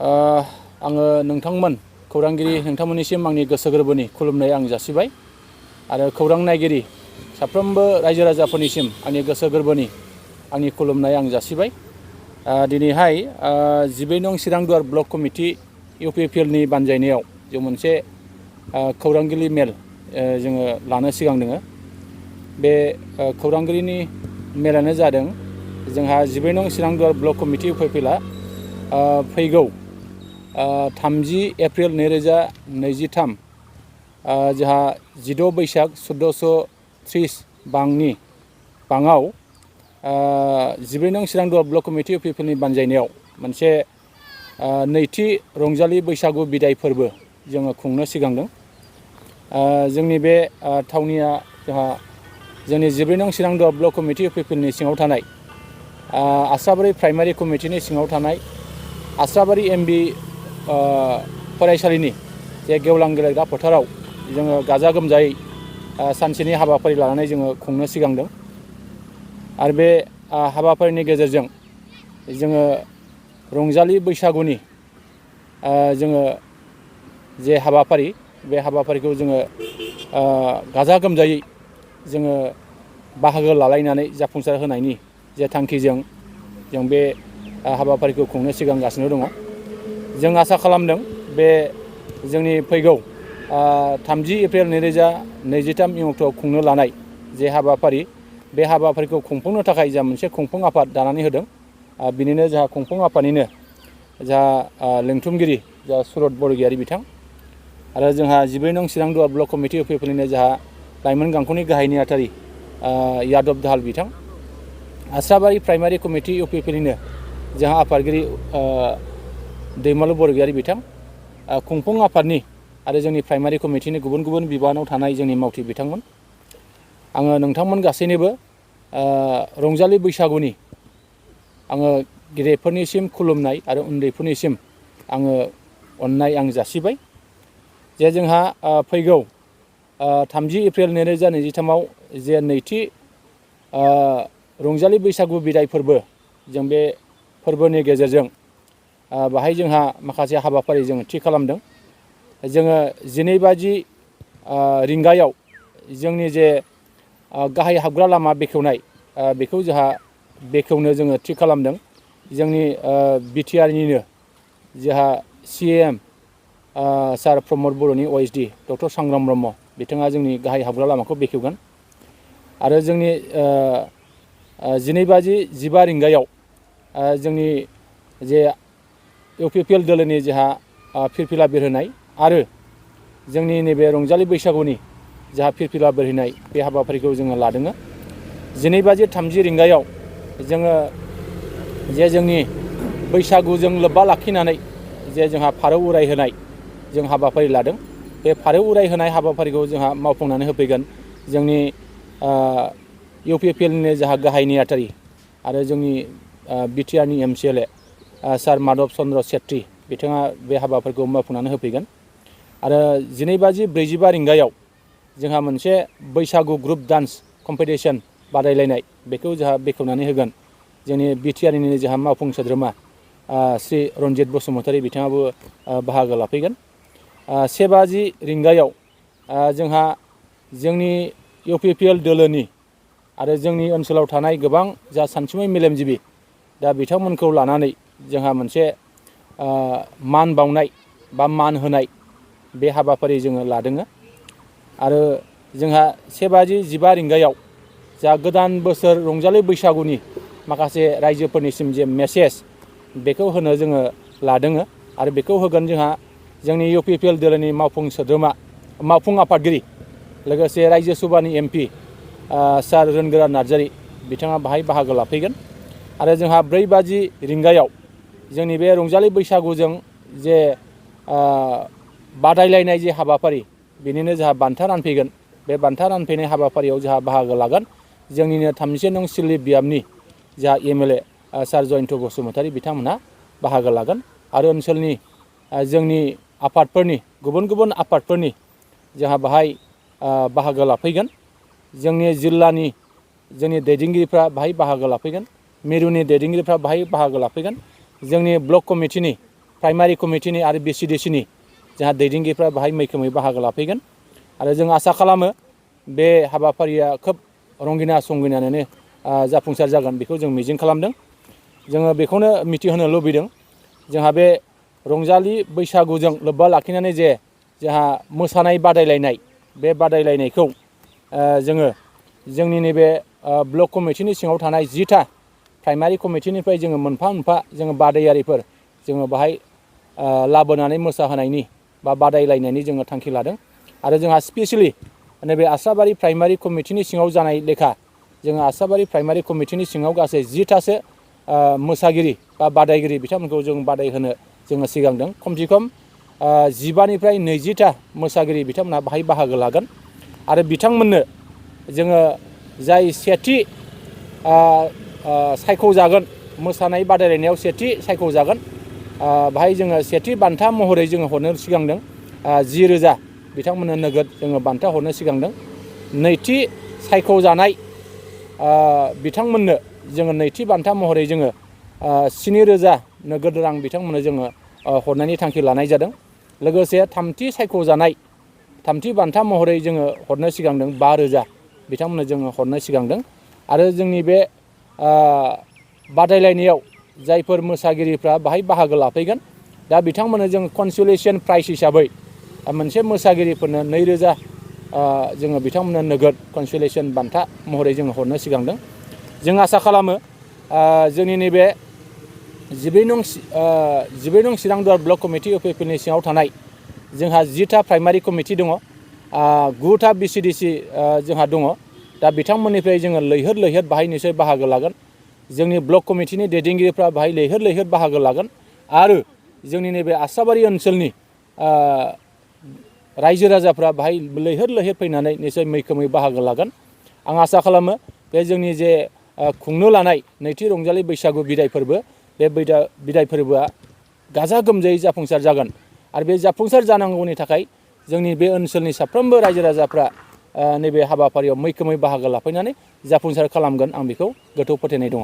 आङो नोंथांमोन खौरांगिरि नोंथांमोननिसिम आंनि गोसो गोरबोनि खुलुमनाय आं जासिबाय आरो खौरां नायगिरि साफ्रोमबो रायजो राजाफोरनिसिम आंनि गोसो गोरबोनि आंनि खुलुमनाय आं जासिबाय। दिनैहाय 12 नं चिरांदुवार ब्लक कमिटि इउपिपिएलनि बानजायनायाव जों मोनसे खौरांगिरि मेल जोङो लानो सिगां दोङो। बे खौरांगिरिनि मेलानो जादों जोंहा 12 नं चिरांदुवार ब्लक कमिटि इउपिपिएलआ फैगौ 30 एप्रिल 2023 जोंहा 16 बैसाग 1430 बाङाव 12 नं चिरांदुवार ब्लक कमिटि इउपिपिएलनि बानजायनायाव मोनसे नैथि रंजालि बैसागु बिदाय फोरबो जोङो खुंनो सिगांदों। जोंनि बे थावनिया जोंहा जोंनि 12 नं चिरांदुवार ब्लक कमिटि इउपिपिएलनि सिङाव थानाय आस्राबारि प्राइमारि कमिटिनि सिङाव थानाय आस्राबारि एमबि फरायसालिनि जे गेवलां गेलेग्रा फोथाराव जोङो गाजा गोमजायै सानसेनि हाबाफारि लानानै जोङो खुंनो सिगांदों। आरो बे हाबाफारिनि गेजेरजों जोङो रंजालि बैसागुनि जोङो जे हाबाफारि बे हाबाफारिखौ जोङो गाजा गोमजायै जोङो बाहागो लालायनानै जाफुंसार होनायनि जे थांखिजों जों बे हाबाफारिखौ खुंनो सिगांगासिनो दङ। जों आसा खालामदों बे जोंनि फैगौ 30 एप्रिल 2023 इं अक्ट'आव खुंनो लानाय जे हाबाफारि बे हाबाफारिखौ खुंफुंनो थाखाय जा मोनसे खुंफुं आफाद दानानै होदों। बिनिनो जोंहा खुंफुं आफादनिनो जोंहा लेंथुमगिरि जा सुरत बरगयारि बिथां आरो जोंहा 12 नं चिरांदुवार ब्लक कमिटि इउपिपिएलनिनो जोंहा लाइमोन गांखंनि गाहाय नेहाथारि यहरद दाहाल बिथां, आस्राबारि प्राइमारि कमिटि इउपिपिएलनिनो जोंहा आफादगिरि दैमालु बरगयारि बिथां, खुंफुं आफादनि आरो जोंनि प्राइमारि कमिटिनि गुबुन गुबुन बिबानाव थानाय जोंनि मावथि बिथांमोन, आङो नोंथांमोन गासैनोबो रंजालि बैसागुनि आङो गिदिरफोरनिसिम खुलुमनाय आरो उन्दैफोरनिसिम आङो अननाय आं जासिबाय। जे जोंहा फैगौ 30 एप्रिल 2023आव जे नैथि रंजालि बैसागु बिदाय फोरबो जों बे फोरबोनि गेजेरजों बाहाय जोंहा माखासे हाबाफारि जों थि खालामदों। जोङो 12 रिंगायाव जोंनि जे गाहाय हाबग्रा लामा बेखेवनाय बेखौ जोंहा बेखेवनो जोङो थि खालामदों। जोंनि बिटिआरनिनो जोंहा CAM सार प्रमद बर'नि OSD डक्टर सांग्राम ब्रह्म बिथाङा जोंनि गाहाय हाबग्रा लामाखौ बेखेवगोन। आरो जोंनि 12:15 रिंगायाव जोंनि जे इउपिपिएल दोलोनि जोंहा फिरफिला बिरहोनाय आरो जोंनि नैबे रंजालि बैसागुनि जोंहा फिरफिला बिरहोनाय बे हाबाफारिखौ जोङो लादों। 12:30 रिंगायाव जोङो जे जोंनि बैसागुजों लोब्बा लाखिनानै जे जोंहा फारौ उरायहोनाय जों हाबाफारि लादों। बे फारौ उरायहोनाय हाबाफारिखौ जोंहा मावफुंनानै होफैगोन जोंनि इउपिपिएलनिनो जोंहा गाहाय नेहाथारि आरो जोंनि बिटिआरनि MCLA सार माधब चन्द्र सेत्री बिथाङा बे हाबाफारिखौ मावफुंनानै होफैगोन। आरो 12:45 रिंगायाव जोंहा मोनसे बैसागु ग्रुप डान्स कम्पिटिशन बादायलायनाय बेखौ जोंहा बेखेवनानै होगोन जोंनि बिटिआरनिनो जोंहा मावफुं सोद्रोमा श्री रन्जित बसुमतारी बिथाङाबो बाहागो लाफैगोन। 1:50 रिंगायाव जोंहा जोंनि इउपिपिएल दोलोनि आरो जोंनि ओनसोलाव थानाय गोबां जा सानसुमै मेलेमजिबि दा बिथांमोनखौ लानानै जोंहा मोनसे मान बावनाय बा मान होनाय बे हाबाफारि जोङो लादों। आरो जोंहा 1:15 रिंगायाव जा गोदान बोसोर रंजालि बैसागुनि माखासे रायजोफोरनिसिम जे मेसेज बेखौ होनो जोङो लादों। आरो बेखौ होगोन जोंहा जोंनि इउपिपिएल दोलोनि मावफुं आफादगिरि लोगोसे रायजो सभानि MP सार रोनगोरा नार्जारी बिथाङा बाहाय बाहागो लाफैगोन। आरो जोंहा 4:50 रिंगायाव जोंनि बे रंजालि बैसागुजों जे बादायलायनाय जे हाबाफारि बेनिनो जोंहा बान्था रानफैगोन। बे बान्था रानफैनाय हाबाफारियाव जोंहा बाहागो लागोन जोंनिनो 31 नं सिलि बियाबनि जा MLA सार जयन्त बसुमतारी बिथांमोनहा बाहागो लागोन। आरो ओनसोलनि जोंनि आफादफोरनि गुबुन गुबुन आफादफोरनि जोंहा बाहाय बाहागो लाफैगोन। जोंनि जिल्लानि जोंनि दैदेनगिरिफ्रा बाहाय बाहागो लाफैगोन, मिरुनि दैदेनगिरिफ्रा बाहाय बाहागो लाफैगोन, जोंनि ब्लक कमिटिनि प्राइमारि कमिटिनि आरो BCDCनि जोंहा दैदेनगिरिफ्रा बाहाय मैखोमै बाहागो लाफैगोन आरो जों आसा खालामो बे हाबाफारिया खोब रंगिना संगिनानैनो जाफुंसार जागोन बेखौ जों मिजिं खालामदों। जोङो बेखौनो मिथिहोनो लुबैदों जोंहा बे रंजालि बैसागुजों लोब्बा लाखिनानै जे जोंहा मोसानाय बादायलायनाय बे बादायलायनायखौ जोङो जोंनि नैबे ब्लक कमिटिनि सिङाव थानाय 10टा प्राइमारि कमिटिनिफ्राय जोङो मोनफा मोनफा जोङो बादायारिफोर जोङो बाहाय लाबोनानै मोसाहोनायनि बा बादायलायनायनि जोङो थांखि लादों आरो जोंहा स्पेसियेलि नैबे आसाबारि प्राइमारि कमिटिनि सिङाव जानाय लेखा जोङो आसाबारि प्राइमारि कमिटिनि सिङाव गासै 10टासो मोसागिरि बा बादायगिरि बिथांमोनखौ जों बादायहोनो जोङो सिगांदों। खमसे खम 15निफ्राय 20टा मोसागिरि बिथांमोनहा बाहाय बाहागो लागोन आरो बिथांमोननो जोङो जाय सेथि सायख'जागोन मोसानाय बादायलायनायाव सेथि सायख'जागोन बाहाय जोङो सेथि बान्था महरै जोङो हरनो सिगांदों 10,000 बिथांमोननो नोगोद जोङो बान्था हरनो सिगांदों। नैथि सायख'जानाय बिथांमोननो जोङो नैथि बान्था महरै जोङो 7,000 नोगोद रां बिथांमोननो जोङो हरनायनि थांखि लानाय जादों। लोगोसे थामथि सायख'जानाय थामथि बान्था महरै जोङो हरनो सिगांदों 5,000 बिथांमोननो जोङो हरनो सिगांदों आरो जोंनि बे बादायलायनायाव जायफोर मोसागिरिफ्रा बाहाय बाहागो लाफैगोन दा बिथांमोननो जों कनसुलेसन प्राइज हिसाबै मोनसे मोसागिरिफोरनो 2,000 जोङो बिथांमोननो नोगोद कनसुलेसन बान्था महरै जोङो हरनो सिगांदों। जों आसा खालामो जोंनि नैबे 14 नं चिरांदुवार ब्लक कमिटि UPPनि सिङाव थानाय जोंहा 10टा प्राइमारि कमिटि दङ 9टा BCDC जोंहा दङ। दा बिथांमोननिफ्राय जोङो लैहोर लैहोर बाहाय निसय बाहागो लागोन। जोंनि ब्लक कमिटिनि दैदेनगिरिफ्रा बाहाय लैहोर लैहोर बाहागो लागोन आरो जोंनि नैबे आसाबारि ओनसोलनि रायजो राजाफ्रा बाहाय लैहोर लैहोर फैनानै निसय मैखोमै बाहागो लागोन। आं आसा खालामो बे जोंनि जे खुंनो लानाय नैथि रंजालि बैसागु बिदाय फोरबो बे बिदाय फोरबोआ गाजा गोमजायै जाफुंसार जागोन आरो बे जाफुंसार जानांगौनि थाखाय जोंनि बे ओनसोलनि साफ्रोमबो रायजो राजाफ्रा नैबे हाबाफारियाव मैखोमै बाहागो लाफैनानै जाफुंसार खालामगोन आं बेखौ गोथौ फोथायनाय दङ।